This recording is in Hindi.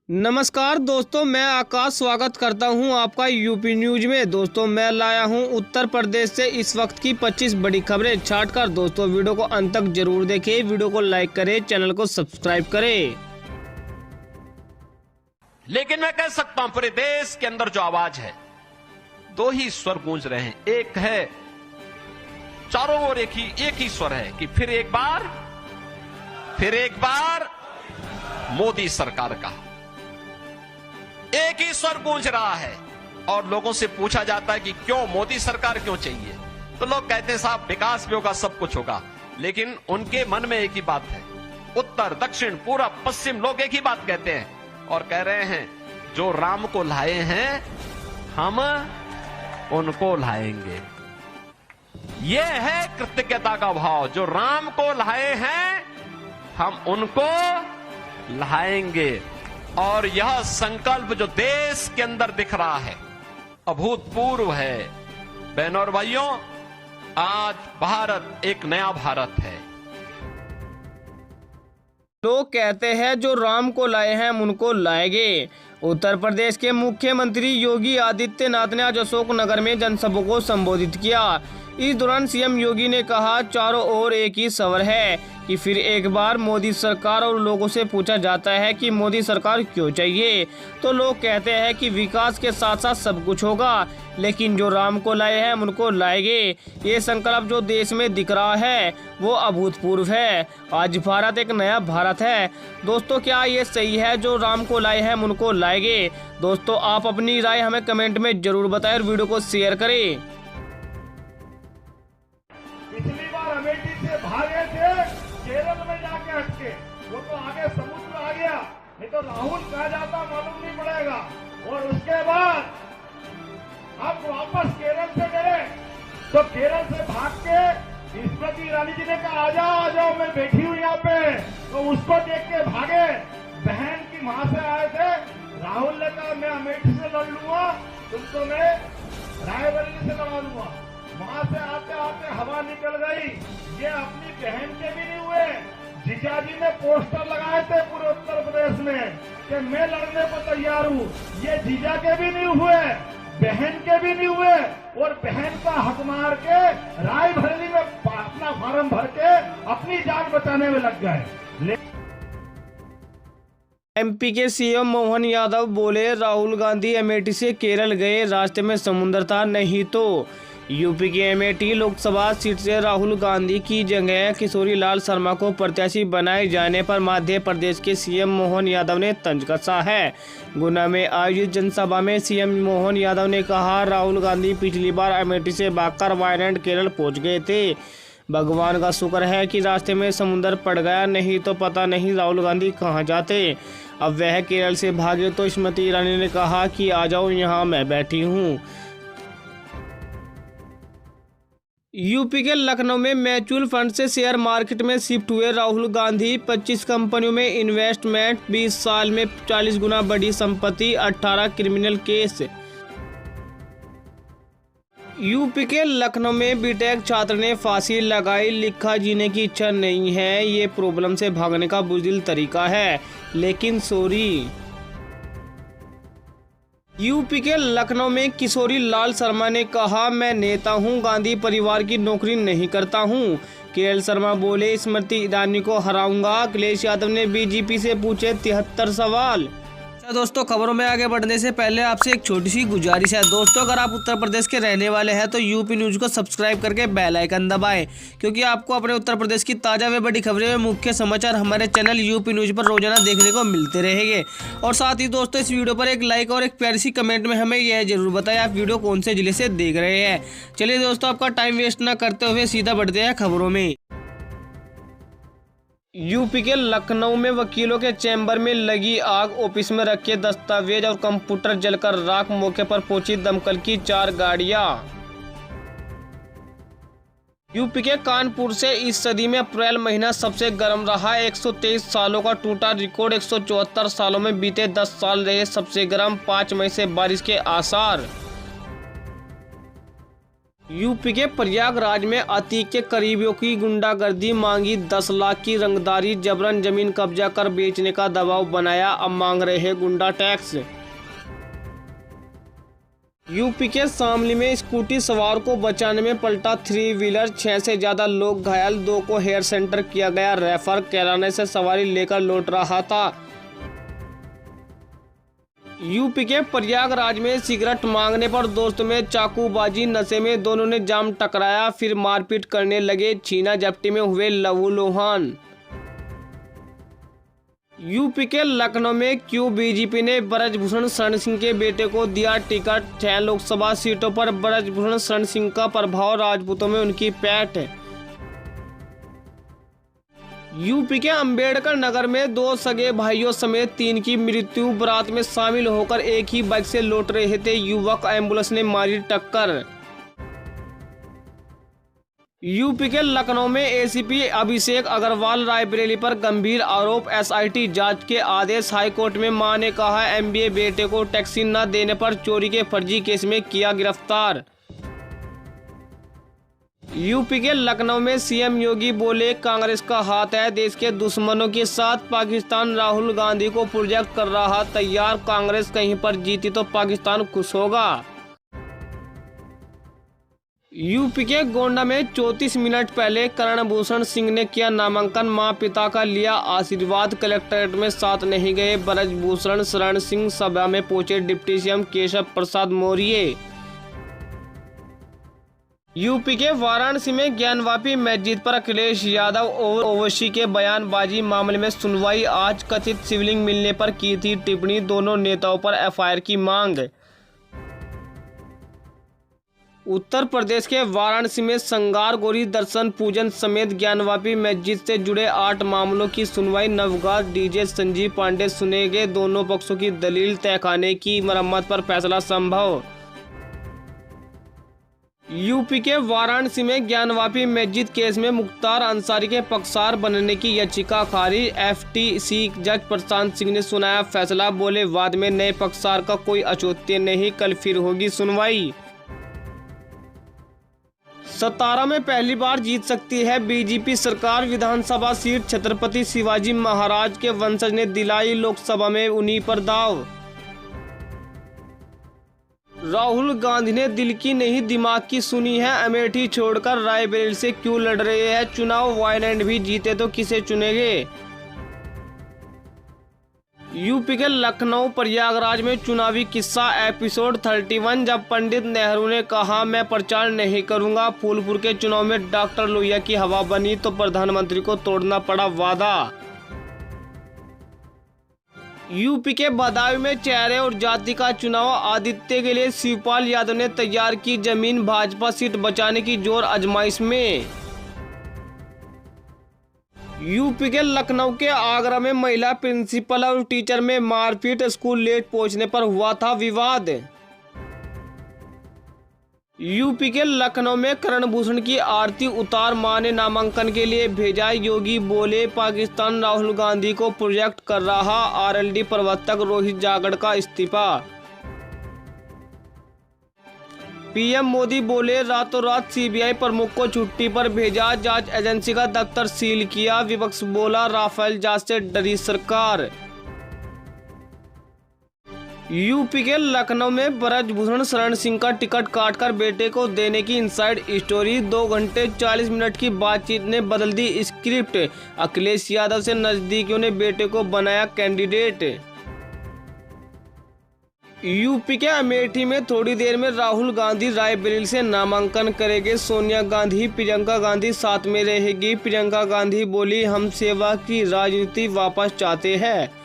नमस्कार दोस्तों, मैं आकाश स्वागत करता हूं आपका यूपी न्यूज में। दोस्तों मैं लाया हूं उत्तर प्रदेश से इस वक्त की 25 बड़ी खबरें छाट कर। दोस्तों वीडियो को अंत तक जरूर देखें, वीडियो को लाइक करें, चैनल को सब्सक्राइब करें। लेकिन मैं कह सकता हूं पूरे देश के अंदर जो आवाज है, दो ही स्वर गूंज रहे हैं। एक है चारों ओर एक ही स्वर है कि फिर एक बार मोदी सरकार का एक ही स्वर गूंज रहा है। और लोगों से पूछा जाता है कि क्यों मोदी सरकार क्यों चाहिए, तो लोग कहते हैं साहब विकास भी होगा, सब कुछ होगा। लेकिन उनके मन में एक ही बात है, उत्तर दक्षिण पूरब पश्चिम लोग एक ही बात कहते हैं और कह रहे हैं जो राम को लाए हैं हम उनको लाएंगे। यह है कृतज्ञता का भाव, जो राम को लाए हैं हम उनको लाएंगे। और यह संकल्प जो देश के अंदर दिख रहा है अभूतपूर्व है। बहनों और भाइयों, आज भारत एक नया भारत है। लोग कहते हैं जो राम को लाए हैं हम उनको लाएंगे। उत्तर प्रदेश के मुख्यमंत्री योगी आदित्यनाथ ने आज अशोकनगर में जनसभा को संबोधित किया। इस दौरान सीएम योगी ने कहा, चारों ओर एक ही स्वर है कि फिर एक बार मोदी सरकार। और लोगों से पूछा जाता है कि मोदी सरकार क्यों चाहिए, तो लोग कहते हैं कि विकास के साथ साथ सब कुछ होगा, लेकिन जो राम को लाए हैं हम उनको लाएंगे। ये संकल्प जो देश में दिख रहा है वो अभूतपूर्व है। आज भारत एक नया भारत है। दोस्तों क्या ये सही है, जो राम को लाए हैं हम उनको लाएंगे? दोस्तों आप अपनी राय हमें कमेंट में जरूर बताएं और वीडियो को शेयर करें। पिछली बार अमेठी से भागे थे, केरल में जाके अटके, वो तो आगे समुद्र आ गया, नहीं तो राहुल कहा जाता मालूम नहीं पड़ेगा। और उसके बाद अब वापस केरल से गए, तो केरल से भाग के स्मृति ईरानी जी ने कहा आ जाओ मैं बैठी हूँ यहाँ पे, तो उसको देख के भागे। बहन की मां से आए थे, राहुल ने कहा मैं अमेठी से लड़ लूंगा, तुमको मैं रायबरेली से लड़ा लूंगा। वहां से आते आते हवा निकल गई। ये अपनी बहन के भी नहीं हुए। जीजाजी ने पोस्टर लगाए थे पूरे उत्तर प्रदेश में कि मैं लड़ने को तैयार हूँ। ये जीजा के भी नहीं हुए, बहन के भी नहीं हुए। और बहन का हक मार के रायबरेली में अपना फार्म भर के अपनी जान बचाने में लग गए। एमपी के सीएम मोहन यादव बोले, राहुल गांधी अमेठी से केरल गए, रास्ते में समुद्र था, नहीं तो। यूपी की अमेठी लोकसभा सीट से राहुल गांधी की जगह किशोरी लाल शर्मा को प्रत्याशी बनाए जाने पर मध्य प्रदेश के सीएम मोहन यादव ने तंज कसा है। गुना में आयोजित जनसभा में सीएम मोहन यादव ने कहा, राहुल गांधी पिछली बार अमेठी से भागकर वायनाड केरल पहुंच गए थे। भगवान का शुक्र है कि रास्ते में समुद्र पड़ गया, नहीं तो पता नहीं राहुल गांधी कहां जाते। अब वह केरल से भागे तो स्मृति ईरानी ने कहा कि आ जाओ यहाँ मैं बैठी हूँ। यूपी के लखनऊ में म्यूचुअल फंड से शेयर मार्केट में शिफ्ट हुए राहुल गांधी। 25 कंपनियों में इन्वेस्टमेंट, 20 साल में 40 गुना बढ़ी संपत्ति, 18 क्रिमिनल केस। यूपी के लखनऊ में बीटेक छात्र ने फांसी लगाई, लिखा जीने की इच्छा नहीं है, ये प्रॉब्लम से भागने का बुज़दिल तरीका है, लेकिन सॉरी। यूपी के लखनऊ में किशोरी लाल शर्मा ने कहा, मैं नेता हूं, गांधी परिवार की नौकरी नहीं करता हूं। केएल शर्मा बोले, स्मृति ईरानी को हराऊंगा। अखिलेश यादव ने बीजेपी से पूछे 73 सवाल। दोस्तों खबरों में आगे बढ़ने से पहले आपसे एक छोटी सी गुजारिश है। दोस्तों अगर आप उत्तर प्रदेश के रहने वाले हैं तो यूपी न्यूज को सब्सक्राइब करके बेल आइकन दबाएं, क्योंकि आपको अपने उत्तर प्रदेश की ताज़ा व बड़ी खबरें व मुख्य समाचार हमारे चैनल यूपी न्यूज पर रोजाना देखने को मिलते रहेंगे। और साथ ही दोस्तों इस वीडियो पर एक लाइक और एक प्यारी सी कमेंट में हमें यह जरूर बताएं आप वीडियो कौन से जिले से देख रहे हैं। चलिए दोस्तों आपका टाइम वेस्ट न करते हुए सीधा बढ़ते हैं खबरों में। यूपी के लखनऊ में वकीलों के चैम्बर में लगी आग, ऑफिस में रखे दस्तावेज और कंप्यूटर जलकर राख, मौके पर पहुंची दमकल की 4 गाड़ियां। यूपी के कानपुर से इस सदी में अप्रैल महीना सबसे गर्म रहा। 123 सालों का टूटा रिकॉर्ड, 174 सालों में बीते 10 साल रहे सबसे गर्म। 5 मई से बारिश के आसार। यूपी के प्रयागराज में अतीक के करीबियों की गुंडागर्दी, मांगी 10 लाख की रंगदारी, जबरन जमीन कब्जा कर बेचने का दबाव बनाया, अब मांग रहे हैं गुंडा टैक्स। यूपी के शामली में स्कूटी सवार को बचाने में पलटा 3 व्हीलर, 6 से ज्यादा लोग घायल, 2 को हेयर सेंटर किया गया रेफर। कैराने से सवारी लेकर लौट रहा था। यूपी के प्रयागराज में सिगरेट मांगने पर दोस्त में चाकूबाजी, नशे में दोनों ने जाम टकराया, फिर मारपीट करने लगे, छीना झपटी में हुए लहूलुहान। यूपी के लखनऊ में क्यों बीजेपी ने ब्रजभूषण शरण सिंह के बेटे को दिया टिकट, 6 लोकसभा सीटों पर ब्रजभूषण शरण सिंह का प्रभाव, राजपूतों में उनकी पैठ। यूपी के अंबेडकर नगर में 2 सगे भाइयों समेत 3 की मृत्यु, बारात में शामिल होकर एक ही बाइक से लौट रहे थे युवक, एम्बुलेंस ने मारी टक्कर। यूपी के लखनऊ में एसीपी अभिषेक अग्रवाल रायबरेली पर गंभीर आरोप, एसआईटी जांच के आदेश, हाईकोर्ट में मां ने कहा एमबीए बेटे को टैक्सी न देने पर चोरी के फर्जी केस में किया गिरफ्तार। यूपी के लखनऊ में सीएम योगी बोले कांग्रेस का हाथ है देश के दुश्मनों के साथ, पाकिस्तान राहुल गांधी को प्रोजेक्ट कर रहा तैयार, कांग्रेस कहीं पर जीती तो पाकिस्तान खुश होगा। यूपी के गोंडा में 34 मिनट पहले करणभूषण सिंह ने किया नामांकन, मां पिता का लिया आशीर्वाद, कलेक्ट्रेट में साथ नहीं गए ब्रजभूषण शरण सिंह, सभा में पहुंचे deputy CM Keshav Prasad Maurya. UP के वाराणसी में ज्ञानवापी मस्जिद पर अखिलेश यादव और ओवैसी के बयानबाजी मामले में सुनवाई आज, कथित शिवलिंग मिलने पर की थी टिप्पणी, दोनों नेताओं पर एफआईआर की मांग। उत्तर प्रदेश के वाराणसी में संगार गौरी दर्शन पूजन समेत ज्ञानवापी मस्जिद से जुड़े 8 मामलों की सुनवाई, नवघाट डीजे संजीव पांडे सुनेंगे, दोनों पक्षों की दलील, तहखाने की मरम्मत पर फैसला संभव। यूपी के वाराणसी में ज्ञानवापी मस्जिद केस में मुख्तार अंसारी के पक्षकार बनने की याचिका खारिज, एफटीसी जज प्रशांत सिंह ने सुनाया फैसला, बोले वाद में नए पक्षकार का कोई औचित्य नहीं, कल फिर होगी सुनवाई। सतारा में पहली बार जीत सकती है बीजेपी सरकार, विधानसभा सीट छत्रपति शिवाजी महाराज के वंशज ने दिलाई, लोकसभा में उन्हीं पर दाव। राहुल गांधी ने दिल की नहीं दिमाग की सुनी है, अमेठी छोड़कर रायबरेली से क्यों लड़ रहे हैं चुनाव, वायनाड भी जीते तो किसे चुनेंगे। यूपी के लखनऊ प्रयागराज में चुनावी किस्सा एपिसोड 31, जब पंडित नेहरू ने कहा मैं प्रचार नहीं करूंगा, फूलपुर के चुनाव में डॉक्टर लोहिया की हवा बनी तो प्रधानमंत्री को तोड़ना पड़ा वादा। यूपी के बदायूं में चेहरे और जाति का चुनाव, आदित्य के लिए शिवपाल यादव ने तैयार की जमीन, भाजपा सीट बचाने की जोर आजमाइश में। यूपी के लखनऊ के आगरा में महिला प्रिंसिपल और टीचर में मारपीट, स्कूल लेट पहुंचने पर हुआ था विवाद। यूपी के लखनऊ में करणभूषण की आरती उतार, मां ने नामांकन के लिए भेजा, योगी बोले पाकिस्तान राहुल गांधी को प्रोजेक्ट कर रहा, आरएलडी प्रवक्ता रोहित जागड़ का इस्तीफा। पीएम मोदी बोले रातों रात सीबीआई प्रमुख को छुट्टी पर भेजा, जांच एजेंसी का दफ्तर सील किया, विपक्ष बोला राफेल जांच से डरी सरकार। यूपी के लखनऊ में ब्रजभूषण शरण सिंह का टिकट काटकर बेटे को देने की इनसाइड स्टोरी, 2 घंटे 40 मिनट की बातचीत ने बदल दी स्क्रिप्ट, अखिलेश यादव से नजदीकियों ने बेटे को बनाया कैंडिडेट। यूपी के अमेठी में थोड़ी देर में राहुल गांधी रायबरेली से नामांकन करेंगे, सोनिया गांधी प्रियंका गांधी साथ में रहेगी, प्रियंका गांधी बोली हम सेवा की राजनीति वापस चाहते हैं।